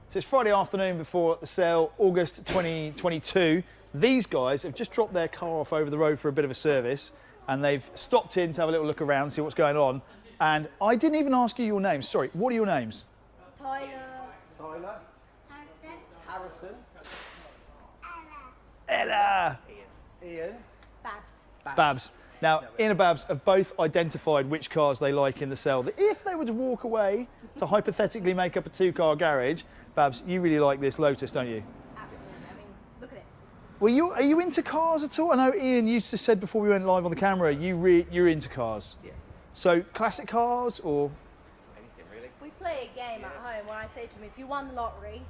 So it's Friday afternoon before the sale, August 2022. These guys have just dropped their car off over the road for a bit of a service, and they've stopped in to have a little look around, see what's going on. And I didn't even ask you your names. Sorry, what are your names? Tyler. Harrison. Ella. Ian. Babs. Now, Ian and Babs have both identified which cars they like in the sale. If they were to walk away to hypothetically make up a two-car garage, Babs, you really like this Lotus, don't you? Absolutely. I mean, look at it. Well, are you into cars at all? I know Ian used to said before we went live on the camera, you're into cars. Yeah. So classic cars or? Anything really. We play a game at home where I say to him, if you won the lottery,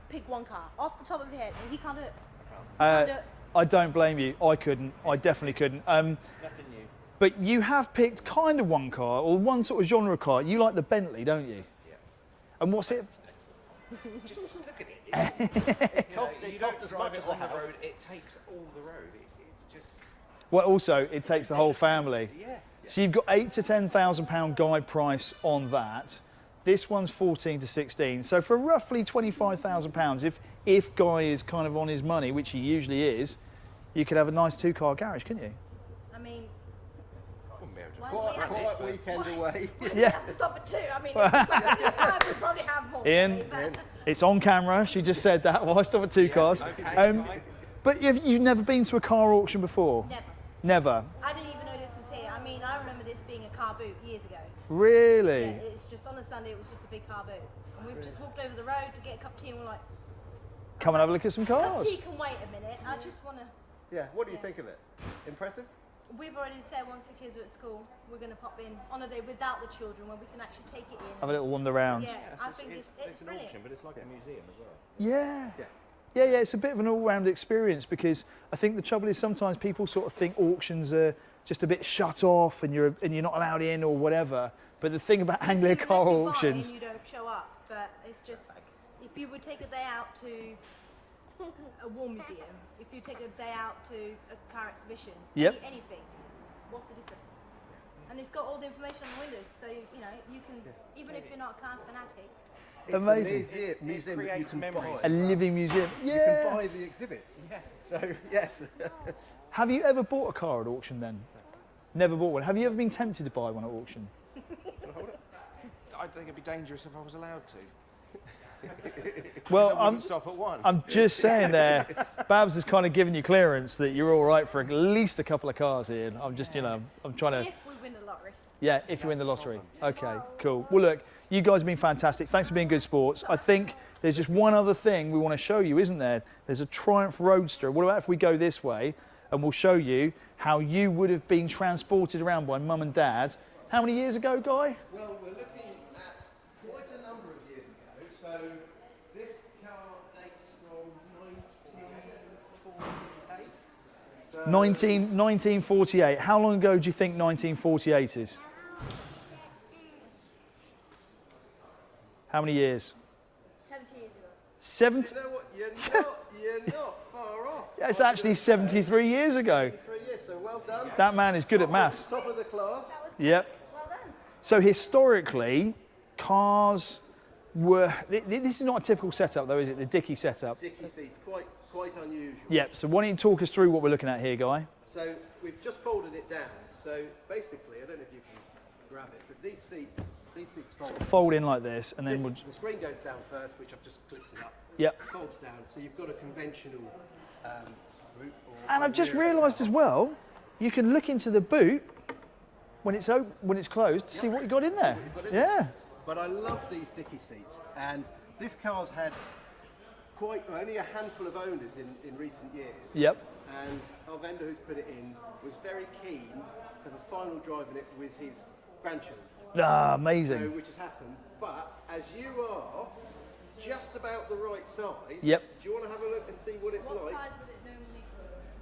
pick one car off the top of your head, and he can't do it. Can't do it. I don't blame you. I couldn't. I definitely couldn't. Nothing new. But you have picked kind of one car or one sort of genre car. You like the Bentley, don't you? Yeah. And what's it? Just look at it. It costs as much as on the road. It takes all the road. It's just. Well, also it takes the whole family. Yeah. So you've got £8,000 to £10,000 guide price on that. This one's 14 to 16. So for roughly £25,000, if Guy is kind of on his money, which he usually is, you could have a nice two-car garage, couldn't you? I mean, Quite weekend away. we have to stop at 2. I mean, if we five, we probably have more. Ian, it's on camera. She just said that. Well, I stop at two cars. Okay, but you've never been to a car auction before? Never. Never? I didn't even know this was here. I mean, I remember this being a car boot years ago. Really? Yeah, it's just on a Sunday, it was just a big car boot. And we've just walked over the road to get a cup of tea and we're like, Come and have a look at some cup cars. of tea can wait a minute. I just want to... Yeah. What do you think of it? Impressive? We've already said once the kids are at school, we're going to pop in on a day without the children where we can actually take it in. Have a little wander around. Yeah, I think it's an brilliant. auction, but it's like a museum as well. Yeah. Yeah, it's a bit of an all-round experience because I think the trouble is sometimes people sort of think auctions are just a bit shut off and you're not allowed in or whatever. But the thing about Anglia car Unless you buy auctions, and you don't show up, but it's just if you would take a day out to a war museum, if you take a day out to a car exhibition, Yep. anything, what's the difference? And it's got all the information on the windows, so you can even if you're not a car fanatic. It's Amazing. a museum that you can buy. a living museum. You Yeah. can buy the exhibits. Yeah. So yes. Have you ever bought a car at auction then? Never bought one. Have you ever been tempted to buy one at auction? I think it'd be dangerous if I was allowed to. Well, I wouldn't stop at one. I'm just saying there, Babs has kind of given you clearance that you're all right for at least a couple of cars here. I'm just, I'm trying to... If we win the lottery. Yeah, if you win the lottery. Okay, cool. Well, look, you guys have been fantastic. Thanks for being good sports. I think there's just one other thing we want to show you, isn't there? There's a Triumph Roadster. What about if we go this way and we'll show you how you would have been transported around by mum and dad. How many years ago, Guy? Well, we're looking at quite a number of years ago. So this car dates from 1948. 1948. How long ago do you think 1948 is? How many years? 70 years ago. 70? You know what? You're not far off. Yeah, it's actually 73 years ago. 3 years, so well done. That man is good at maths. Top of the class. Yep. Well done. So historically, cars were... This is not a typical setup though, is it? The dicky setup. Dicky seats, quite unusual. Yep. So why don't you talk us through what we're looking at here, Guy? So we've just folded it down. So basically, I don't know if you can grab it, but these seats fold. Fold in like this, and then we'll... The screen goes down first, which I've just clipped it up. Yep. Folds down, so you've got a conventional route. And I've just realised as well, you can look into the boot when it's open, when it's closed, to see what you got in there. Yeah. But I love these dicky seats, and this car's had only a handful of owners in recent years. Yep. And our vendor who's put it in was very keen to have a final drive in it with his grandchildren. Ah, So, amazing. which has happened. But as you are just about the right size, Yep. do you want to have a look and see what it's What like? size would it normally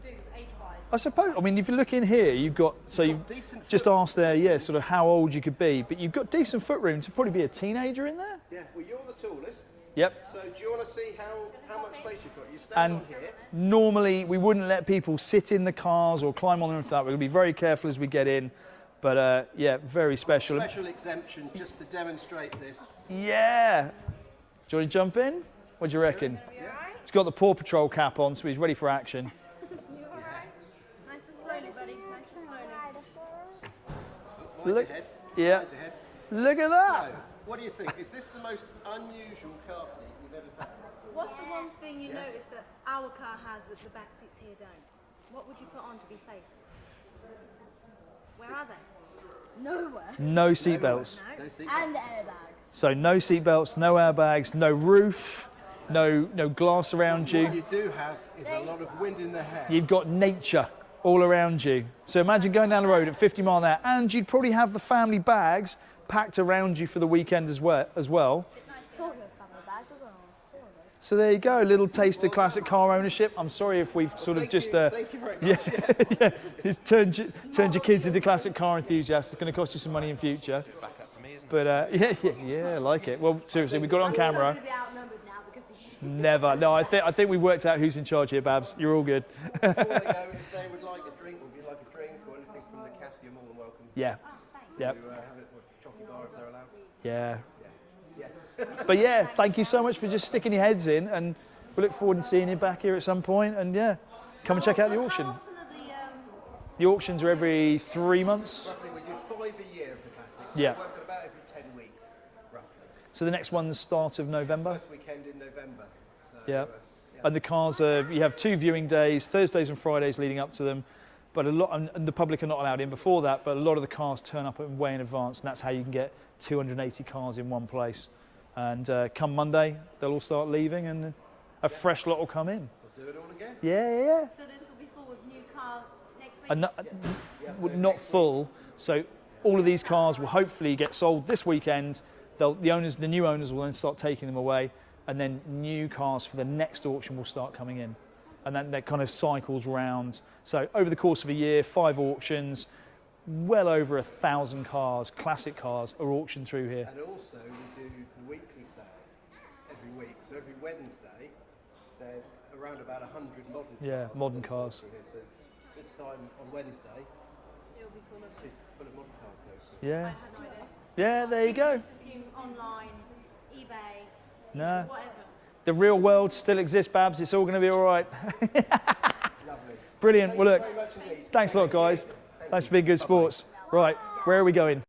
do age-wise? I suppose, I mean, if you look in here, you've got, so you've decent just foot. asked there, yeah, sort of how old you could be, but you've got decent foot room to probably be a teenager in there. Yeah, well, you're the tallest. Yep. So do you want to see how much space you've got? You stand And on here. normally we wouldn't let people sit in the cars or climb on them for that. We're going to be very careful as we get in. But yeah, very special. Special exemption just to demonstrate this. Yeah. you want to jump in? What do you reckon? You alright? He's got the Paw Patrol cap on, so he's ready for action. You alright? Nice and slowly, buddy. Nice and slowly. Mind Look, your head. yeah. Mind your head. Look at that. So, what do you think? Is this the most unusual car seat you've ever sat in? What's the one thing you notice that our car has that the back seats here don't? What would you put on to be safe? Where are they? Nowhere. No seat belts. No. No seat And belts. airbags. So no seat belts, no airbags, no roof, no glass around What you. you do have is a lot of wind in the hair. You've got nature all around you. So imagine going down the road at 50 mile an hour, and you'd probably have the family bags packed around you for the weekend as well. Talking of family bags, we're going on holiday. So there you go, a little taste of classic car ownership. I'm sorry if we've sort of Thank just you, thank you very much. yeah, it's turned your kids into classic car enthusiasts. It's going to cost you some money in future. Back up for me, isn't it? But yeah, I like it. Well, seriously, we got it on I'm camera. going to be outnumbered now because of you. Never. No, I think we worked out who's in charge here, Babs. You're all good. Before they go, if they would like a drink, or if you'd like a drink or anything from the cafe, you're more than welcome Yeah. Oh, thanks. Yep. to have it with a chocolate bar if they're allowed. Yeah. Yeah. But yeah, thank you so much for just sticking your heads in, and we look forward to seeing you back here at some point. And yeah, come and check out the auction. How often are the, The auctions are every 3 months. Roughly, we do 5 a year of the classics. So Yeah. It works out about every 10 weeks, roughly. So the next one's start of November. First weekend in November. So, Yeah. And the cars are, you have 2 viewing days, Thursdays and Fridays leading up to them. But a lot, and the public are not allowed in before that, but a lot of the cars turn up way in advance, and that's how you can get 280 cars in one place. And come Monday, they'll all start leaving, and a fresh lot will come in. We'll do it all again. Yeah. so this will be full with new cars next week? And so not next week- full. So all of these cars will hopefully get sold this weekend. The new owners will then start taking them away, and then new cars for the next auction will start coming in. And then that kind of cycles round. So over the course of a year, 5 auctions, well over 1,000 cars, classic cars, are auctioned through here. And also we do the weekly sale every week. So every Wednesday there's around about 100 modern cars. Yeah, modern that are sold cars. through here. So this time on Wednesday It'll be full of. it's full of modern cars goes. Yeah. I had no idea. Yeah, there you go. Just assume online, eBay, No. whatever. The real world still exists, Babs. It's all going to be all right. Lovely. Brilliant. Well, look, Very much indeed. thanks a lot, guys. Thanks for being good sports. Right, where are we going?